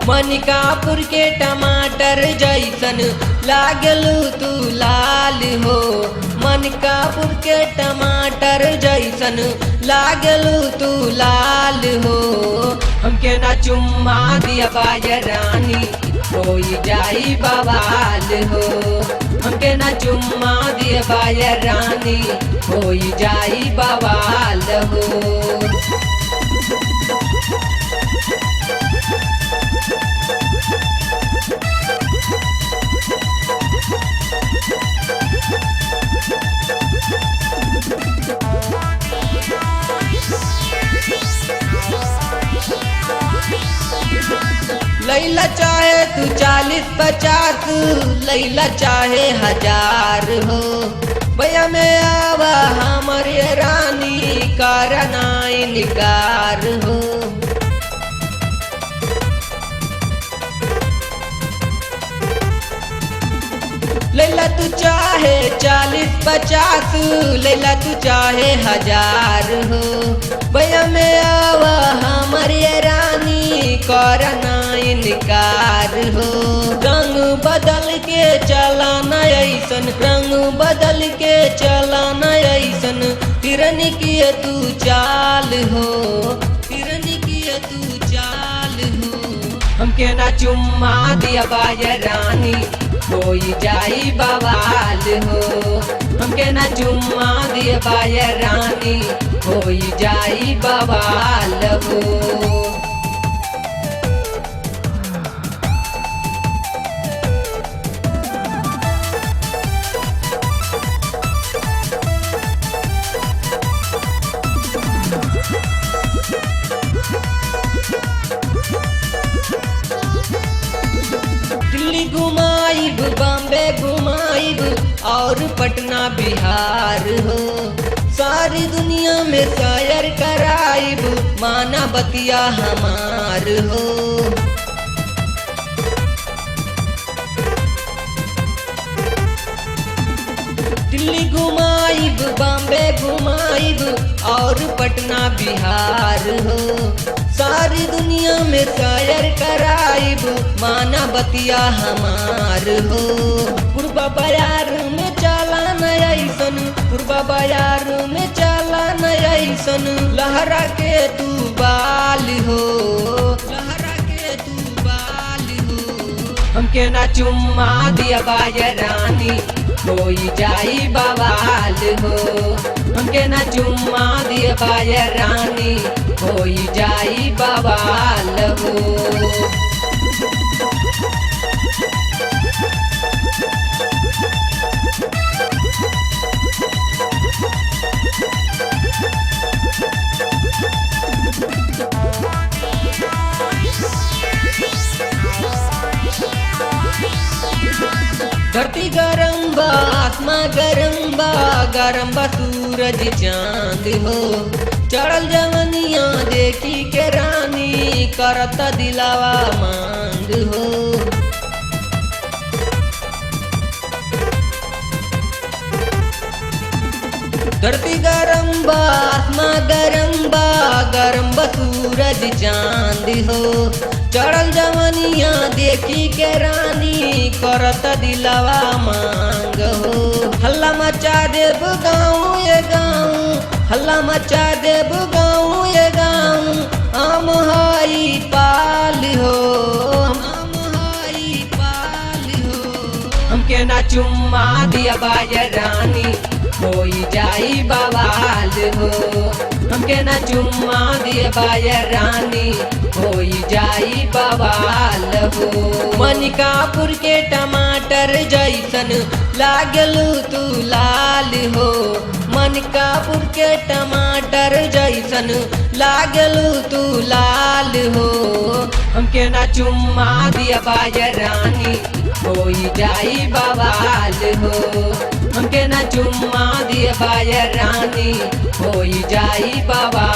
मनिकापुर के टमाटर जैसन लागलू तू लाल हो। मनिकापुर के टमाटर जैसन लागलू तू लाल हो। हमके ना चुम्मा दिया बाय रानी होई जाई बवाल हो। हमके ना चुम्मा दिया बाय रानी होई जाई बवाल हो। लैला चाहे तू 40-50, लैला चाहे 1000 हो। भैया में आवा हमारे रानी करना इनकार हो। लैला तू चाहे 40-50, लैला तू चाहे 1000 हो। भैया में आवा हमारे रानी करना इनकार हो। रंग बदल के चला न ऐसन, रंग बदल के चला न ऐसन, हिरन किए तू चाल हो। हिरन किए तू चाल हो। हमके ना चुम्मा दिया बाय रानी होई जाई बवाल हो। हमके ना चुम्मा दिया बाय रानी होई जाई बवाल हो। दिल्ली घुमाइब, बॉम्बे घुमाइब और पटना बिहार हो। सारी दुनिया में सैर कराइब, माना बतिया हमार हो। दिल्ली घुमाइब, बॉम्बे घुमाइब और पटना बिहार हो। सारी दुनिया में सैर कराइब, माना बतिया हमार हो। पूर्वा बाजार में चला न ऐसन, पूर्वा बाजार में चला न ऐसन, लहरा के तू बाल हो। लहरा के तू बाल हो। हमके ना चुम्मा दिया बाय रानी होई जाई बवाल हो। हमके ना चुम्मा दिया बाय रानी होई जाई बवाल हो। धरती गरम बा, आसमां गरम बा, गरम बा सूरज चांद हो। चढ़ल जवनिया देखी के रानी करत दिलावा मांग हो। धरती गरम बा, आसमां गरम बा, गरम बा सूरज चांद हो। चढ़ल जवनिया देखी के रानी करत दिलावा मांग हो। हल्ला मचा देब गाँव ये गाँव, हल्ला मचा देब गाँव ये गाँव, हम हई पाल हो। हम हई पाल हो। हमके ना चुम्मा दिया बाय रानी होई जाई बवाल हो। हमके ना चुम्मा दिया बाय रानी होई जाई बवाल हो। मनिकापुर के टमाटर जैसन लागलू तू लाल हो। मनिकापुर के टमाटर जैसन लागलू तू लाल हो। हमके ना चुम्मा दिया बाय रानी होई जाई बवाल हो। हमके ना चुम्मा दिया बाय रानी होई जाई बवाल।